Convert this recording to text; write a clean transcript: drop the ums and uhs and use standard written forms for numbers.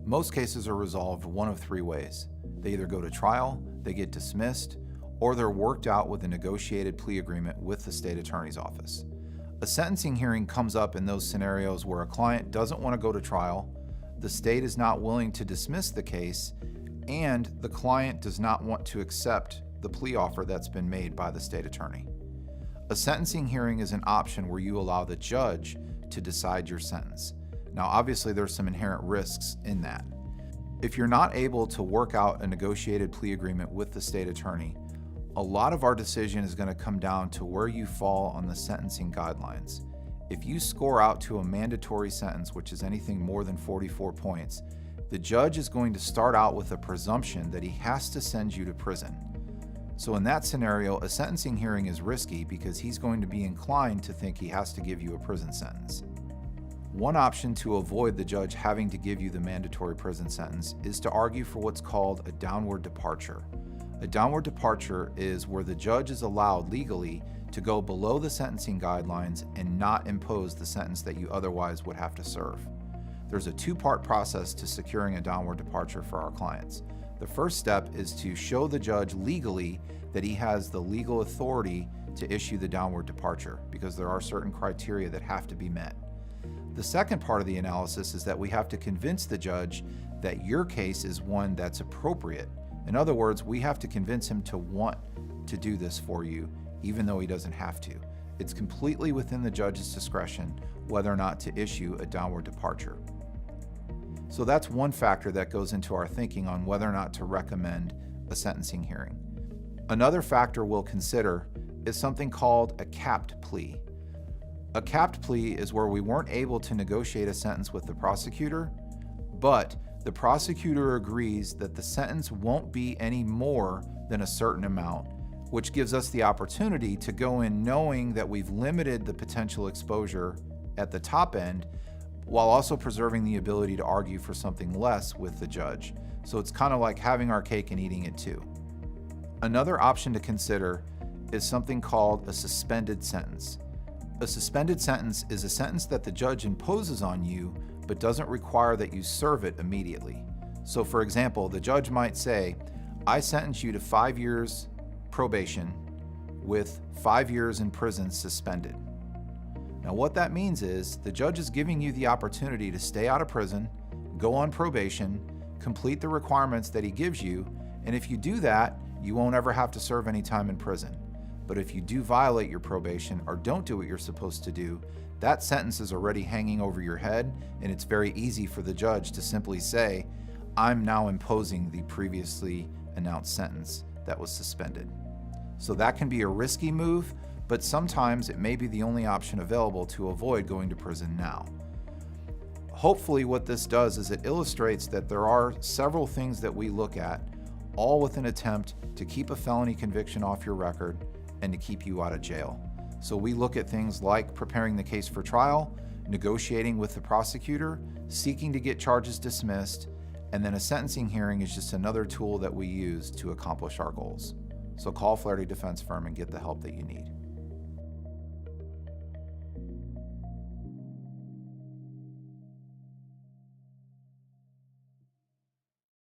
Most cases are resolved one of three ways. They either go to trial, they get dismissed, or they're worked out with a negotiated plea agreement with the state attorney's office. A sentencing hearing comes up in those scenarios where a client doesn't want to go to trial, the state is not willing to dismiss the case, and the client does not want to accept the plea offer that's been made by the state attorney. A sentencing hearing is an option where you allow the judge to decide your sentence. Now, obviously, there's some inherent risks in that. If you're not able to work out a negotiated plea agreement with the state attorney, a lot of our decision is going to come down to where you fall on the sentencing guidelines. If you score out to a mandatory sentence, which is anything more than 44 points, the judge is going to start out with a presumption that he has to send you to prison. So in that scenario, a sentencing hearing is risky because he's going to be inclined to think he has to give you a prison sentence. One option to avoid the judge having to give you the mandatory prison sentence is to argue for what's called a downward departure. A downward departure is where the judge is allowed legally to go below the sentencing guidelines and not impose the sentence that you otherwise would have to serve. There's a two-part process to securing a downward departure for our clients. The first step is to show the judge legally that he has the legal authority to issue the downward departure, because there are certain criteria that have to be met. The second part of the analysis is that we have to convince the judge that your case is one that's appropriate. In other words, we have to convince him to want to do this for you, even though he doesn't have to. It's completely within the judge's discretion whether or not to issue a downward departure. So that's one factor that goes into our thinking on whether or not to recommend a sentencing hearing. Another factor we'll consider is something called a capped plea. A capped plea is where we weren't able to negotiate a sentence with the prosecutor, but the prosecutor agrees that the sentence won't be any more than a certain amount, which gives us the opportunity to go in knowing that we've limited the potential exposure at the top end, while also preserving the ability to argue for something less with the judge. So it's kind of like having our cake and eating it too. Another option to consider is something called a suspended sentence. A suspended sentence is a sentence that the judge imposes on you, but doesn't require that you serve it immediately. So for example, the judge might say, I sentence you to 5 years probation with 5 years in prison suspended. Now what that means is the judge is giving you the opportunity to stay out of prison, go on probation, complete the requirements that he gives you, and if you do that, you won't ever have to serve any time in prison. But if you do violate your probation or don't do what you're supposed to do, that sentence is already hanging over your head, and it's very easy for the judge to simply say, I'm now imposing the previously announced sentence that was suspended. So that can be a risky move, but sometimes it may be the only option available to avoid going to prison now. Hopefully what this does is it illustrates that there are several things that we look at, all with an attempt to keep a felony conviction off your record and to keep you out of jail. So we look at things like preparing the case for trial, negotiating with the prosecutor, seeking to get charges dismissed, and then a sentencing hearing is just another tool that we use to accomplish our goals. So call Flaherty Defense Firm and get the help that you need.